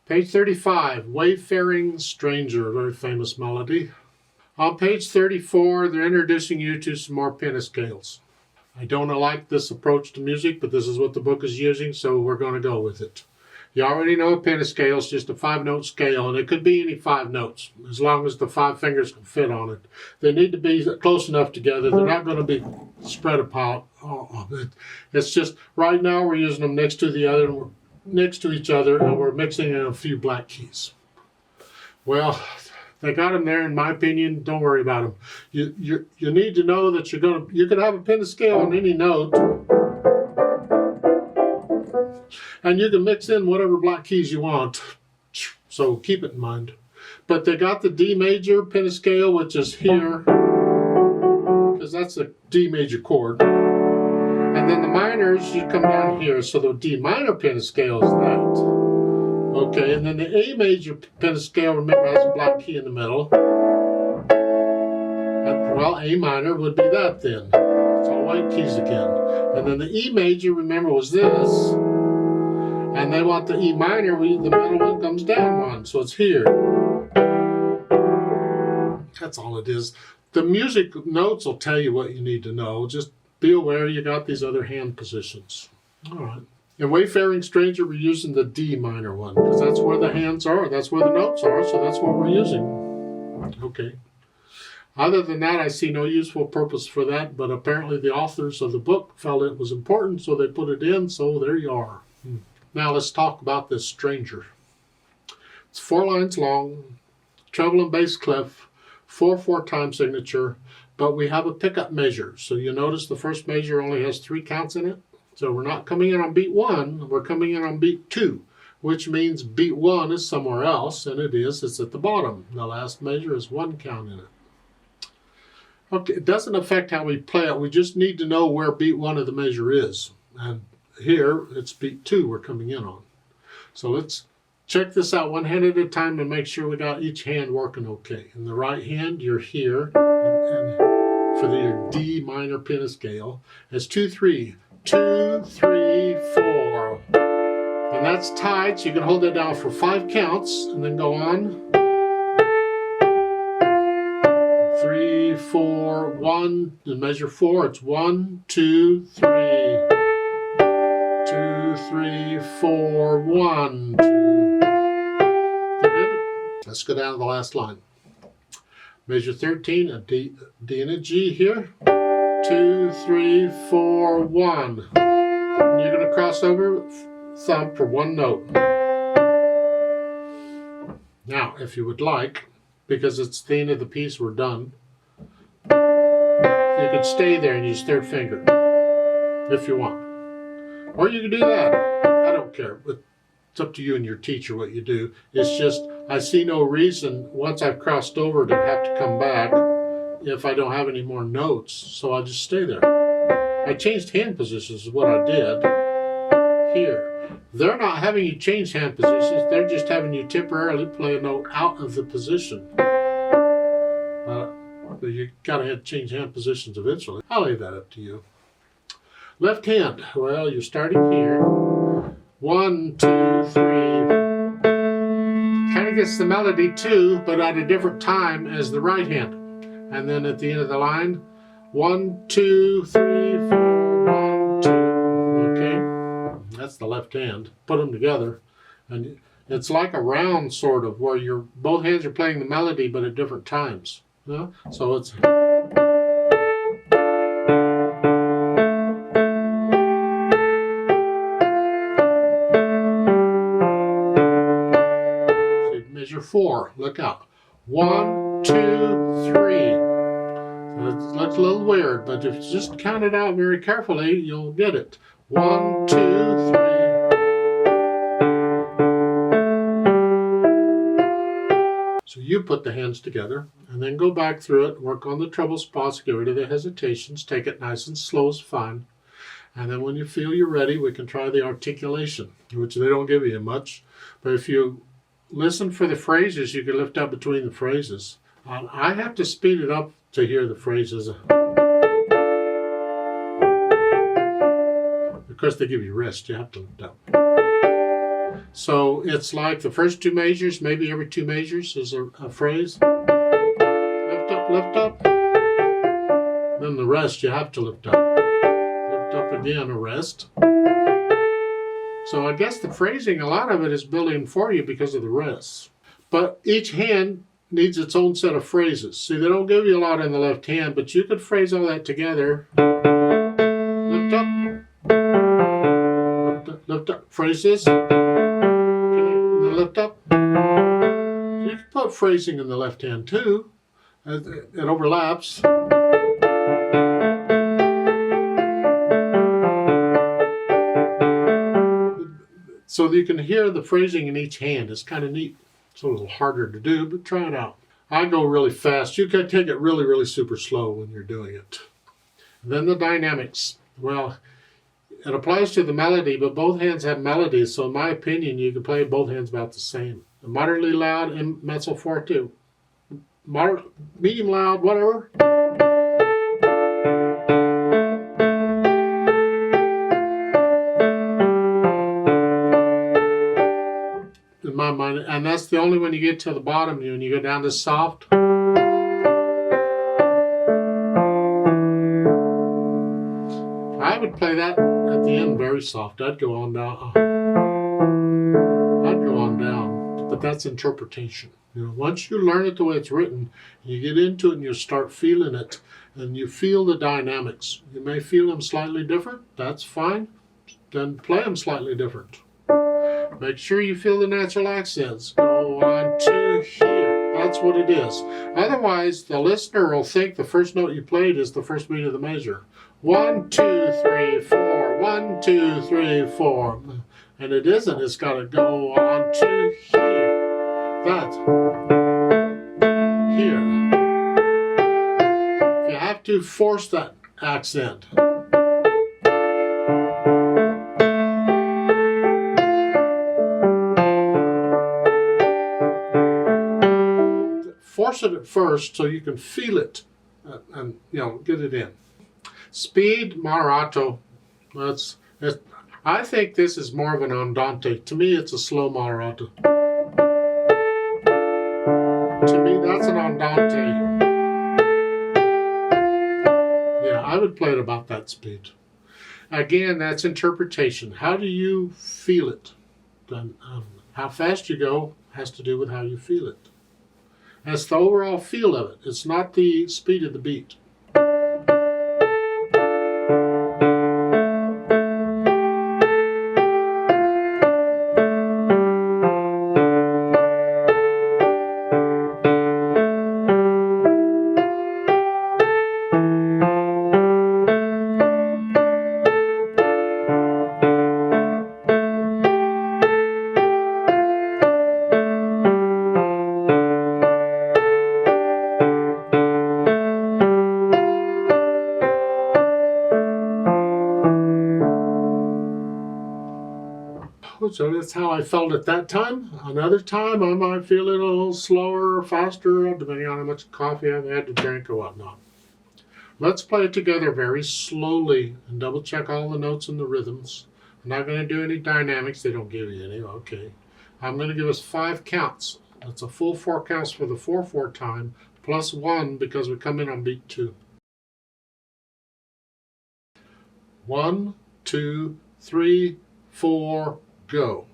Page 35, Wayfaring Stranger, a very famous melody. On page 34, they're introducing you to some more pentascales. I don't like this approach to music, but this is what the book is using, so we're going to go with it. You already know a pentascale is just a 5-note scale, and it could be any 5 notes, as long as the 5 fingers can fit on it. They need to be close enough together. They're not going to be spread apart. It's just, right now we're using them next to each other, and we're mixing in a few black keys. Well, they got them there, in my opinion. Don't worry about them. You need to know that you can have a pentascale on any note, and you can mix in whatever black keys you want. So keep it in mind. But they got the D major pentascale, which is here, because that's a D major chord. And then the minors, you come down here. So the D minor pentascale is that. Okay, and then the A major pentascale, remember, has a black key in the middle. Well, A minor would be that then. It's all white keys again. And then the E major, remember, was this. And they want the E minor, the middle one comes down 1, so it's here. That's all it is. The music notes will tell you what you need to know. Just be aware you got these other hand positions. All right. In Wayfaring Stranger, we're using the D minor one, because that's where the hands are, that's where the notes are, so that's what we're using. Okay. Other than that, I see no useful purpose for that, but apparently the authors of the book felt it was important, so they put it in, so there you are. Now let's talk about this Stranger. It's 4 lines long, treble and bass clef, 4/4 time signature, but we have a pickup measure. So you notice the first measure only has 3 counts in it. So we're not coming in on beat 1, we're coming in on beat 2, which means beat 1 is somewhere else, and it's at the bottom. The last measure is 1 count in it. Okay, it doesn't affect how we play it, we just need to know where beat 1 of the measure is. And here, it's beat 2 we're coming in on. So let's check this out one hand at a time and make sure we got each hand working okay. In the right hand, you're here, and for your D minor pentascale, it's 2/3. 2, 3, 4. And that's tight, so you can hold that down for 5 counts and then go on. 3, 4, 1. The measure 4, it's 1, 2, 3. 2, 3, 4, 1, 2. Let's go down to the last line. Measure 13, a D and a G here. 2, 3, 4, 1. And you're going to cross over thumb for 1 note. Now, if you would like, because it's the end of the piece, we're done, you could stay there and use 3rd finger if you want. Or you can do that. I don't care. But it's up to you and your teacher what you do. It's just, I see no reason, once I've crossed over, to have to come back if I don't have any more notes, so I'll just stay there. I changed hand positions is what I did here. They're not having you change hand positions, they're just having you temporarily play a note out of the position. But you gotta change hand positions eventually. I'll leave that up to you. Left hand, well, you're starting here. 1, 2, 3. Kind of gets the melody too, but at a different time as the right hand. And then at the end of the line, 1, 2, 3, 4, 1, 2. Okay, that's the left hand. Put them together, and it's like a round sort of, where both hands are playing the melody, but at different times. Yeah? So it's. So measure 4. Look out. 1, 2, 3. It looks a little weird, but if you just count it out very carefully, you'll get it. 1, 2, 3. So you put the hands together, and then go back through it, work on the treble spots, get rid of the hesitations, take it nice and slow is fine. And then when you feel you're ready, we can try the articulation, which they don't give you much. But if you listen for the phrases, you can lift up between the phrases. I have to speed it up to hear the phrases. Because they give you rest, you have to lift up. So it's like the first two measures, maybe every two measures is a phrase. Lift up, lift up. Then the rest you have to lift up. Lift up again, a rest. So I guess the phrasing, a lot of it is built in for you because of the rests. But each hand needs its own set of phrases. See, they don't give you a lot in the left hand, but you could phrase all that together. Lift up. Lift up. Phrases. Lift up. You can put phrasing in the left hand too. It overlaps. So that you can hear the phrasing in each hand. It's kind of neat. It's a little harder to do, but try it out. I go really fast. You can take it really, really super slow when you're doing it. Then the dynamics. Well, it applies to the melody, but both hands have melodies. So in my opinion, you can play both hands about the same. Moderately loud and mezzo forte. Medium loud, whatever. In my mind, and that's the only when you get to the bottom, when you go down to soft. I would play that at the end very soft. I'd go on down. But that's interpretation. You know, once you learn it the way it's written, you get into it and you start feeling it, and you feel the dynamics. You may feel them slightly different. That's fine. Then play them slightly different. Make sure you feel the natural accents. Go on to here. That's what it is. Otherwise, the listener will think the first note you played is the first beat of the measure. 1, 2, 3, 4. 1, 2, 3, 4. And it isn't. It's got to go on to here. That. Here. You have to force that accent. Force it at first so you can feel it and get it in. Speed, moderato. I think this is more of an andante. To me, it's a slow moderato. To me, that's an andante. Yeah, I would play it about that speed. Again, that's interpretation. How do you feel it? How fast you go has to do with how you feel it. That's the overall feel of it. It's not the speed of the beat. So that's how I felt at that time. Another time, I might feel it a little slower or faster, depending on how much coffee I've had to drink or whatnot. Let's play it together very slowly and double check all the notes and the rhythms. I'm not going to do any dynamics. They don't give you any. Okay. I'm going to give us 5 counts. That's a full 4 counts for the 4/4 time, plus 1 because we come in on beat 2. 1, 2, 3, 4, go.